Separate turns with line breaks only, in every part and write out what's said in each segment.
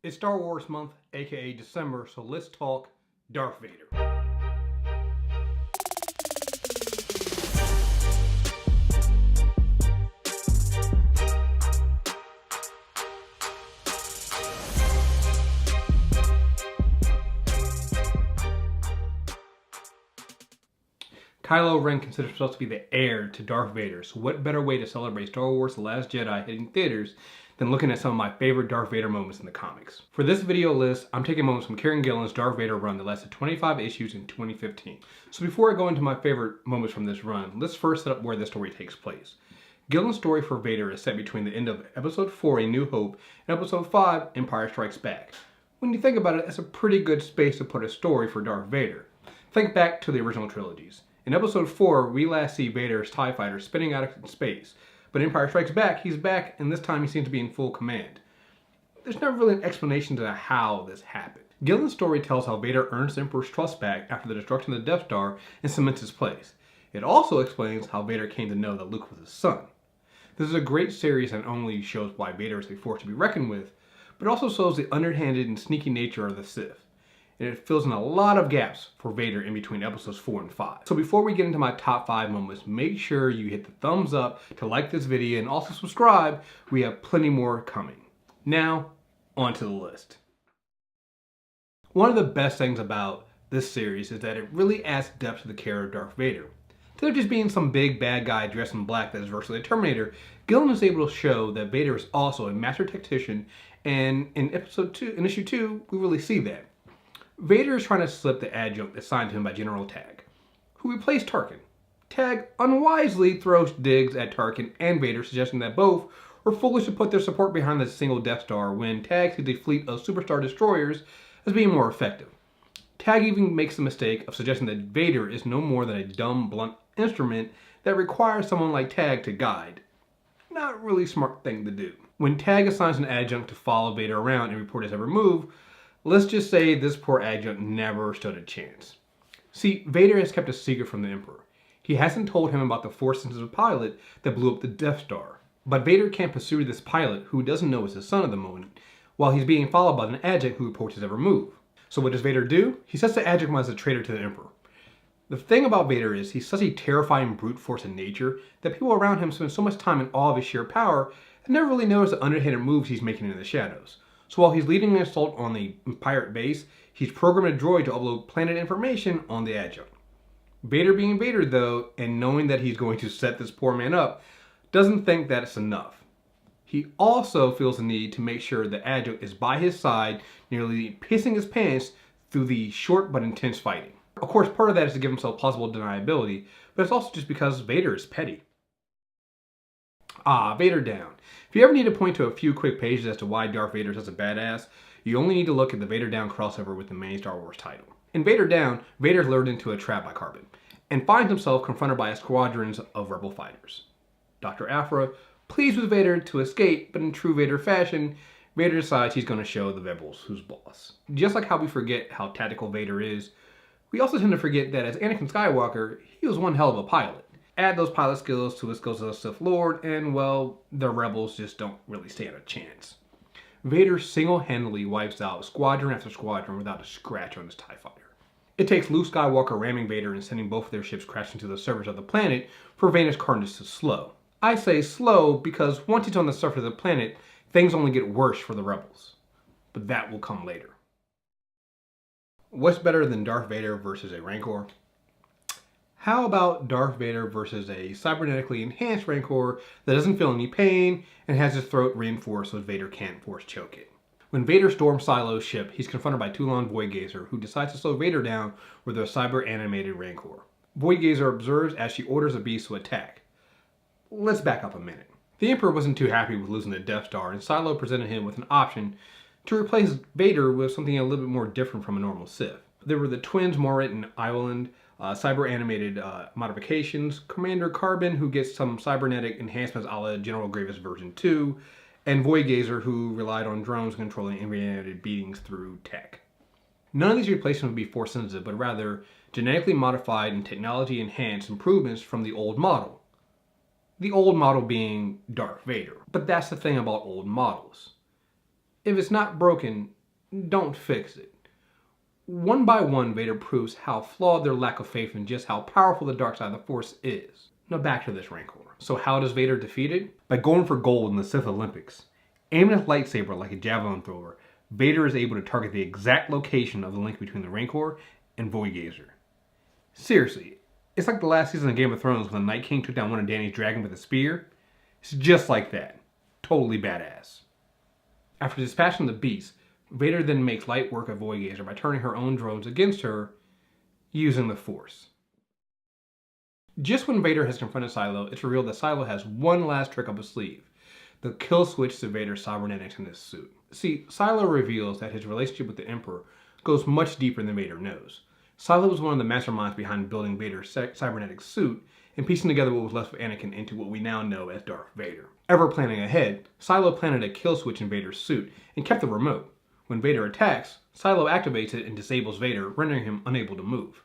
It's Star Wars month, aka December, so let's talk Darth Vader. Kylo Ren considers himself to be the heir to Darth Vader, so what better way to celebrate Star Wars The Last Jedi hitting theaters than looking at some of my favorite Darth Vader moments in the comics. For this video list, I'm taking moments from Kieron Gillen's Darth Vader run that lasted 25 issues in 2015. So before I go into my favorite moments from this run, let's first set up where the story takes place. Gillen's story for Vader is set between the end of Episode 4, A New Hope, and Episode 5, Empire Strikes Back. When you think about it, it's a pretty good space to put a story for Darth Vader. Think back to the original trilogies. In Episode 4, we last see Vader's TIE fighter spinning out of space. But Empire Strikes Back, he's back, and this time he seems to be in full command. There's never really an explanation to how this happened. Gillen's story tells how Vader earns the Emperor's trust back after the destruction of the Death Star and cements his place. It also explains how Vader came to know that Luke was his son. This is a great series that not only shows why Vader is a force to be reckoned with, but also shows the underhanded and sneaky nature of the Sith. And it fills in a lot of gaps for Vader in between episodes 4 and 5. So before we get into my top 5 moments, make sure you hit the thumbs up to like this video and also subscribe. We have plenty more coming. Now, on to the list. One of the best things about this series is that it really adds depth to the character of Darth Vader. Instead of just being some big bad guy dressed in black that is virtually a Terminator, Gillen is able to show that Vader is also a master tactician, and in issue 2, we really see that. Vader is trying to slip the adjunct assigned to him by General Tag, who replaced Tarkin. Tag unwisely throws digs at Tarkin and Vader, suggesting that both were foolish to put their support behind the single Death Star when Tag sees the fleet of superstar destroyers as being more effective. Tag even makes the mistake of suggesting that Vader is no more than a dumb, blunt instrument that requires someone like Tag to guide. Not really smart thing to do. When Tag assigns an adjunct to follow Vader around and report his every move, let's just say this poor adjunct never stood a chance. See, Vader has kept a secret from the Emperor. He hasn't told him about the Force-sensitive pilot that blew up the Death Star. But Vader can't pursue this pilot, who doesn't know is his son at the moment, while he's being followed by an adjunct who reports his every move. So what does Vader do? He sets the adjunct as a traitor to the Emperor. The thing about Vader is he's such a terrifying brute force in nature that people around him spend so much time in awe of his sheer power and never really notice the underhanded moves he's making in the shadows. So while he's leading an assault on the pirate base, he's programmed a droid to upload planet information on the adjunct. Vader being Vader though, and knowing that he's going to set this poor man up, doesn't think that it's enough. He also feels the need to make sure the adjunct is by his side, nearly pissing his pants through the short but intense fighting. Of course, part of that is to give himself plausible deniability, but it's also just because Vader is petty. Vader Down. If you ever need to point to a few quick pages as to why Darth Vader is such a badass, you only need to look at the Vader Down crossover with the main Star Wars title. In Vader Down, Vader is lured into a trap by Carbon, and finds himself confronted by squadrons of rebel fighters. Dr. Aphra pleads with Vader to escape, but in true Vader fashion, Vader decides he's going to show the rebels who's boss. Just like how we forget how tactical Vader is, we also tend to forget that as Anakin Skywalker, he was one hell of a pilot. Add those pilot skills to his skills as a Sith Lord, and well, the rebels just don't really stand a chance. Vader single-handedly wipes out squadron after squadron without a scratch on his TIE fighter. It takes Luke Skywalker ramming Vader and sending both of their ships crashing to the surface of the planet for Vader's carnage to slow. I say slow because once he's on the surface of the planet, things only get worse for the rebels. But that will come later. What's better than Darth Vader versus a Rancor? How about Darth Vader versus a cybernetically enhanced Rancor that doesn't feel any pain and has his throat reinforced so Vader can't force choke it? When Vader storms Silo's ship, he's confronted by Toulon Voidgazer, who decides to slow Vader down with a cyber-animated Rancor. Voidgazer observes as she orders the beast to attack. Let's back up a minute. The Emperor wasn't too happy with losing the Death Star, and Silo presented him with an option to replace Vader with something a little bit more different from a normal Sith. There were the twins Morit and Ireland, cyber-animated modifications, Commander Carbon, who gets some cybernetic enhancements a la General Grievous version 2, and Voidgazer, who relied on drones controlling animated beatings through tech. None of these replacements would be force-sensitive, but rather genetically modified and technology-enhanced improvements from the old model. The old model being Darth Vader. But that's the thing about old models. If it's not broken, don't fix it. One by one, Vader proves how flawed their lack of faith and just how powerful the dark side of the Force is. Now back to this Rancor. So how does Vader defeat it? By going for gold in the Sith Olympics. Aiming his lightsaber like a javelin thrower, Vader is able to target the exact location of the link between the Rancor and Voyager. Seriously, it's like the last season of Game of Thrones when the Night King took down one of Dany's dragons with a spear. It's just like that. Totally badass. After dispatching the beast, Vader then makes light work of Voyager by turning her own drones against her using the Force. Just when Vader has confronted Silo, it's revealed that Silo has one last trick up his sleeve, the kill switch to Vader's cybernetics in his suit. See, Silo reveals that his relationship with the Emperor goes much deeper than Vader knows. Silo was one of the masterminds behind building Vader's cybernetic suit and piecing together what was left of Anakin into what we now know as Darth Vader. Ever planning ahead, Silo planted a kill switch in Vader's suit and kept the remote. When Vader attacks, Silo activates it and disables Vader, rendering him unable to move.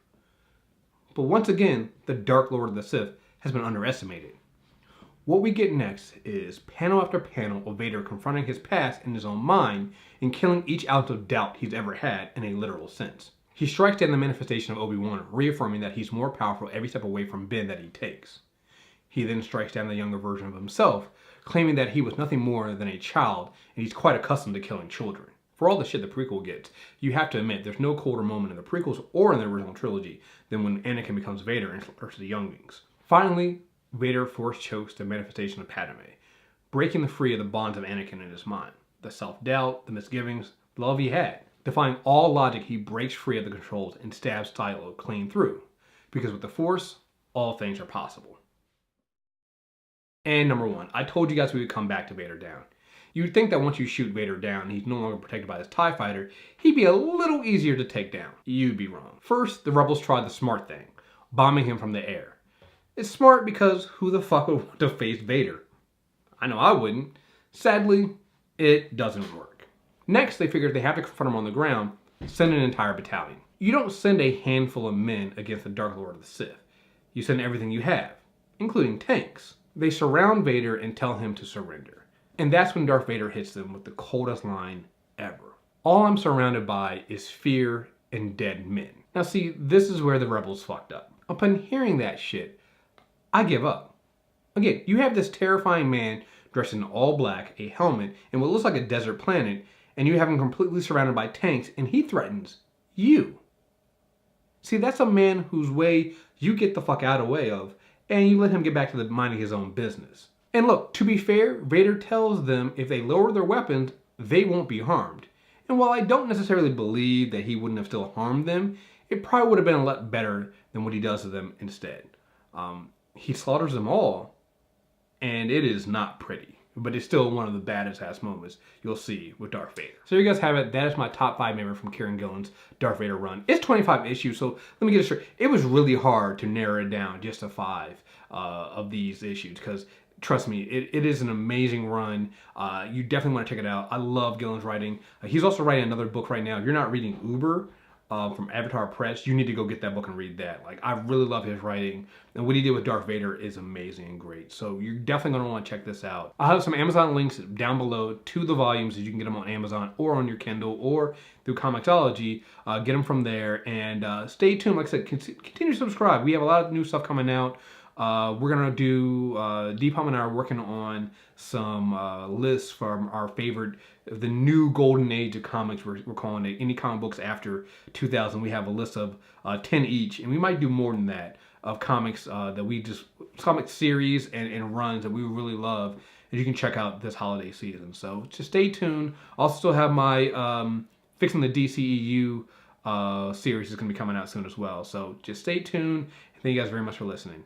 But once again, the Dark Lord of the Sith has been underestimated. What we get next is panel after panel of Vader confronting his past in his own mind and killing each ounce of doubt he's ever had in a literal sense. He strikes down the manifestation of Obi-Wan, reaffirming that he's more powerful every step away from Ben that he takes. He then strikes down the younger version of himself, claiming that he was nothing more than a child and he's quite accustomed to killing children. For all the shit the prequel gets, you have to admit there's no colder moment in the prequels or in the original trilogy than when Anakin becomes Vader and slurs the younglings. Finally, Vader force chokes the manifestation of Padme, breaking the free of the bonds of Anakin in his mind. The self-doubt, the misgivings, the love he had. Defying all logic, he breaks free of the controls and stabs Silo clean through. Because with the Force, all things are possible. And number one, I told you guys we would come back to Vader Down. You'd think that once you shoot Vader down and he's no longer protected by his TIE fighter, he'd be a little easier to take down. You'd be wrong. First, the rebels tried the smart thing, bombing him from the air. It's smart because who the fuck would want to face Vader? I know I wouldn't. Sadly, it doesn't work. Next, they figured they have to confront him on the ground, send an entire battalion. You don't send a handful of men against the Dark Lord of the Sith. You send everything you have, including tanks. They surround Vader and tell him to surrender. And that's when Darth Vader hits them with the coldest line ever. All I'm surrounded by is fear and dead men. Now see, this is where the rebels fucked up. Upon hearing that shit, I give up. Again, you have this terrifying man dressed in all black, a helmet, and what looks like a desert planet, and you have him completely surrounded by tanks, and he threatens you. See, that's a man whose way you get the fuck out of the way of, and you let him get back to minding his own business. And look, to be fair, Vader tells them if they lower their weapons, they won't be harmed. And while I don't necessarily believe that he wouldn't have still harmed them, it probably would have been a lot better than what he does to them instead. He slaughters them all, and it is not pretty. But it's still one of the baddest ass moments you'll see with Darth Vader. So you guys have it. That is my top 5 memory from Kieron Gillen's Darth Vader run. It's 25 issues, so let me get it straight. It was really hard to narrow it down just to 5 of these issues, because trust me, it is an amazing run. You definitely want to check it out. I love Gillen's writing. He's also writing another book right now. If you're not reading Uber from Avatar Press, you need to go get that book and read that. Like, I really love his writing. And what he did with Darth Vader is amazing and great. So you're definitely going to want to check this out. I'll have some Amazon links down below to the volumes, so you can get them on Amazon or on your Kindle or through Comixology. Get them from there. And stay tuned. Like I said, continue to subscribe. We have a lot of new stuff coming out. We're going to do, Deepam and I are working on some lists from our favorite, the new golden age of comics. We're calling it any comic books after 2000. We have a list of 10 each, and we might do more than that, of comics that we just, comic series and runs that we really love, and you can check out this holiday season. So just stay tuned. I'll still have my Fixing the DCEU series is going to be coming out soon as well. So just stay tuned. Thank you guys very much for listening.